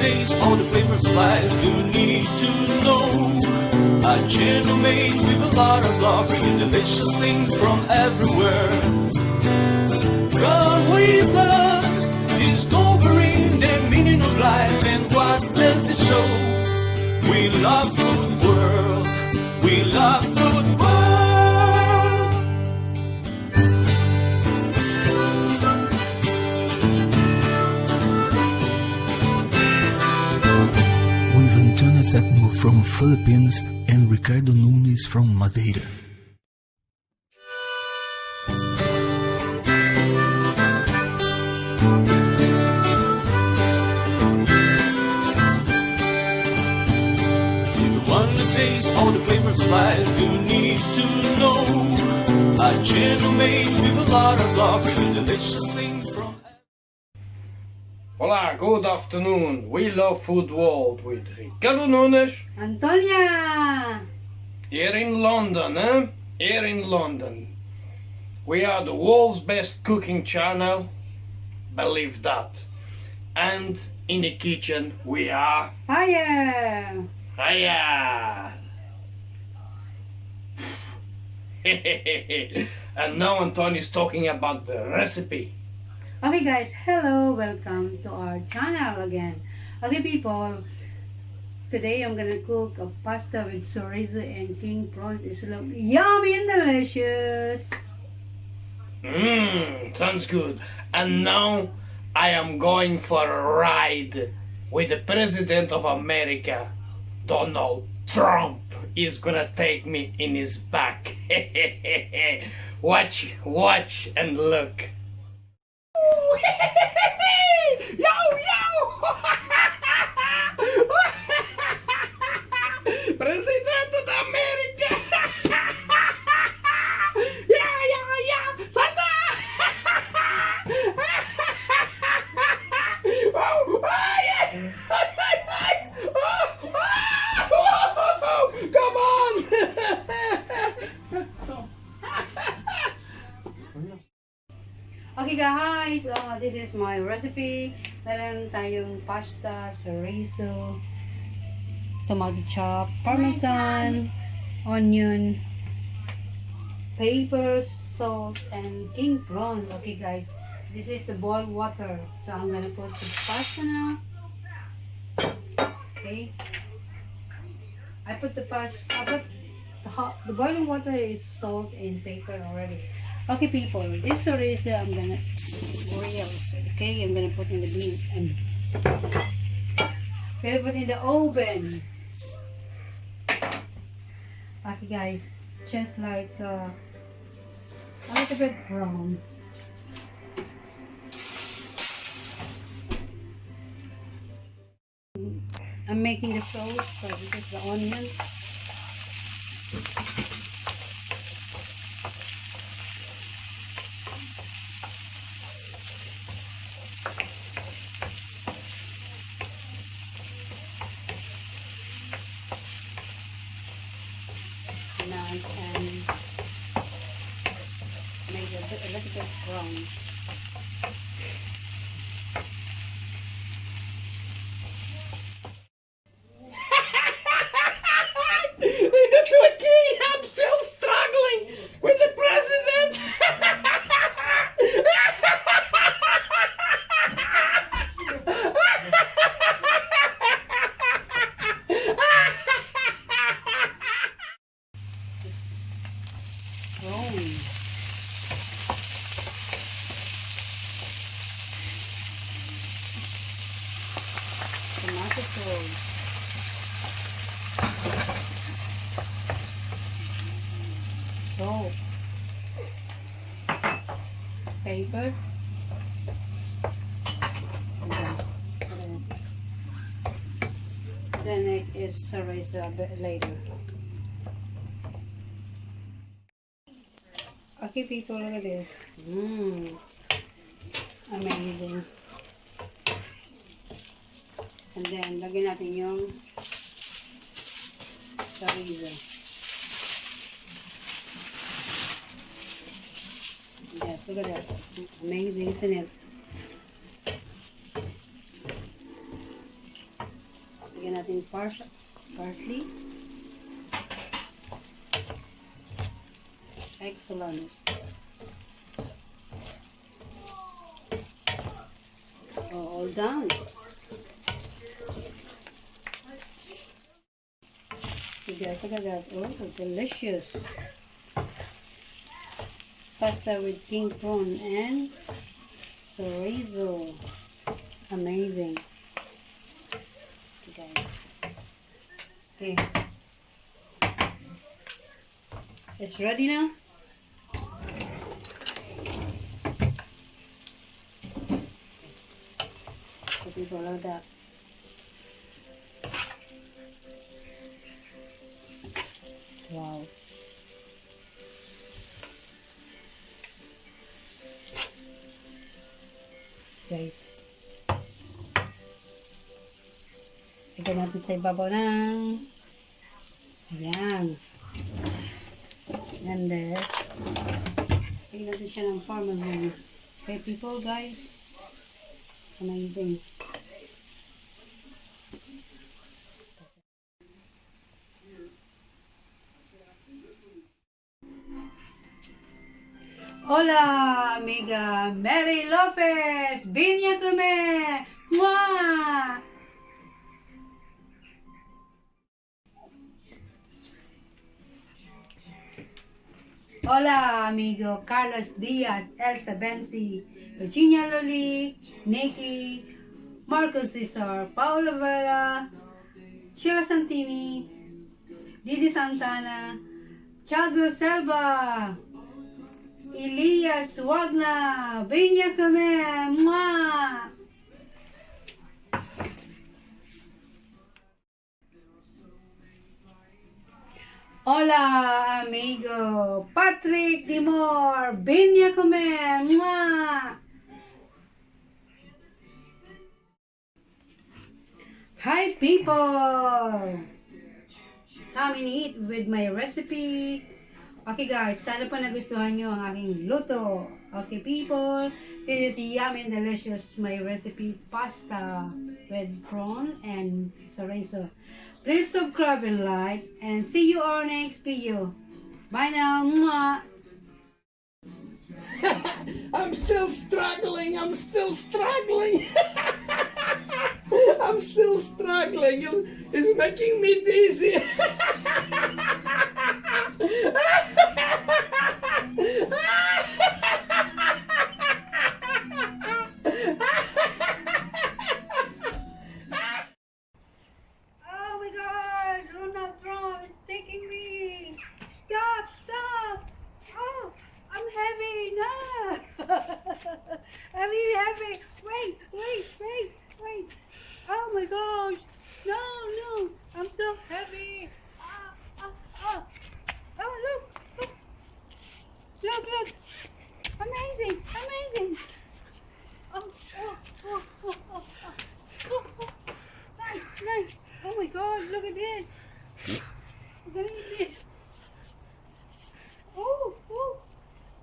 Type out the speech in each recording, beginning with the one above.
taste all the flavors of life you need to know. A channel made with a lot of love, bringing delicious things from everywhere. Come with us, discovering the meaning of life and what does it show. We love food world, we love food world. With Antonia Septimo from Philippines and Ricardo Nunes from Madeira. Taste all the flavors of life you need to know. A channel made with a lot of love, bringing delicious things from. Hola, good afternoon. We love food world with Ricardo Nunes. Antonia! Here in London, Here in London. We are the world's best cooking channel. Believe that. And in the kitchen we are Fire! Hiya! And now Antonio is talking about the recipe. Okay guys, hello, welcome to our channel again. Okay people, today I'm gonna cook a pasta with chorizo and king prawns. It's yummy and delicious. Sounds good. And now I am going for a ride with the President of America, Donald Trump. Is gonna take me in his back. Watch and look. Yo! President of America! Yeah! Santa! Come on! Okay guys, this is my recipe. Meron tayong pasta, chorizo, tomato chop, parmesan, onion, pepper, salt, and king prawns. Okay guys, this is the boiled water. So I'm gonna put the pasta now. Okay. I put the the boiling water is salt and pepper already. Okay people, this chorizo I'm gonna grill. Okay, I'm gonna put in the bean and gonna put in the oven. Okay guys, just like a little bit brown. I'm making the sauce, so this is the onion. Now I can make it a little bit brown. I'm still struggling with the president. Tomato sauce. Salt, pepper, then it is chorizo a bit later. Okay people, look at this. Amazing. And then lagyan natin yung chorizo. Yeah, look at that. Amazing, isn't it? Lagyan natin parsley. Excellent. All done. Look at that. Oh, delicious. Pasta with king prawn and chorizo. Amazing. Okay, guys. Okay. It's ready now. So people love that. Wow. Guys. Lagyan natin sa ibabaw ng ayan. And this. Lagyan natin siya ng parmesan. Okay people, guys. Amazing. Hola, amiga Mary Lopez. Vinya kami. Mwah! Hola, amigo Carlos Diaz, Elsa Benzi, Virginia Loli, Nikki, Marco Cesar, Paula Vera, Sheila Santini, Didi Santana, Chado Selva, Elias Wagner, Vinya kami, mwah! Hola, amigo Patrick Dimor, Vinya kami, mwah! Hi people! Come and eat with my recipe. Okay guys, sana po nagustuhan nyo ang aking luto. Okay people, this is yummy and delicious my recipe pasta with prawn and chorizo. Please subscribe and like, and see you on next video. Bye now. Mwah. I'm still struggling. I'm still struggling. I'm still struggling. It's making me dizzy. I'm really happy. Wait. Oh my gosh. No. I'm so happy. Oh, look. Amazing. Oh. Nice. Oh my gosh, look at this. I'm gonna eat this. Oh.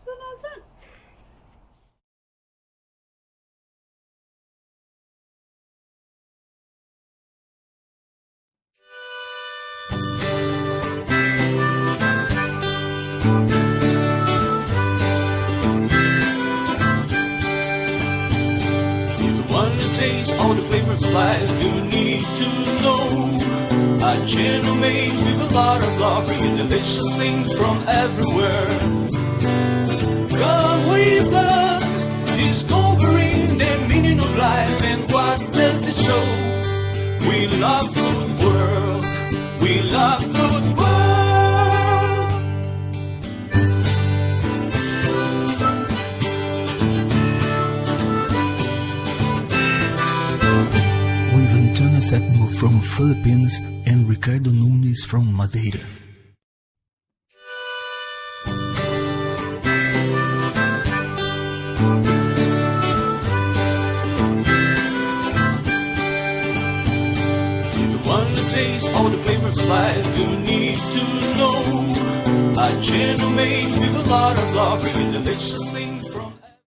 Done. Taste all the flavors of life you need to know. A channel made with a lot of love, bringing delicious things from everywhere. Come with us, discovering the meaning of life and what does it show. We love food world. We love food world. Septimo from Philippines and Ricardo Nunes from Madeira. If you want to taste all the flavors of life, you need to know. A channel made with a lot of love, bringing delicious things from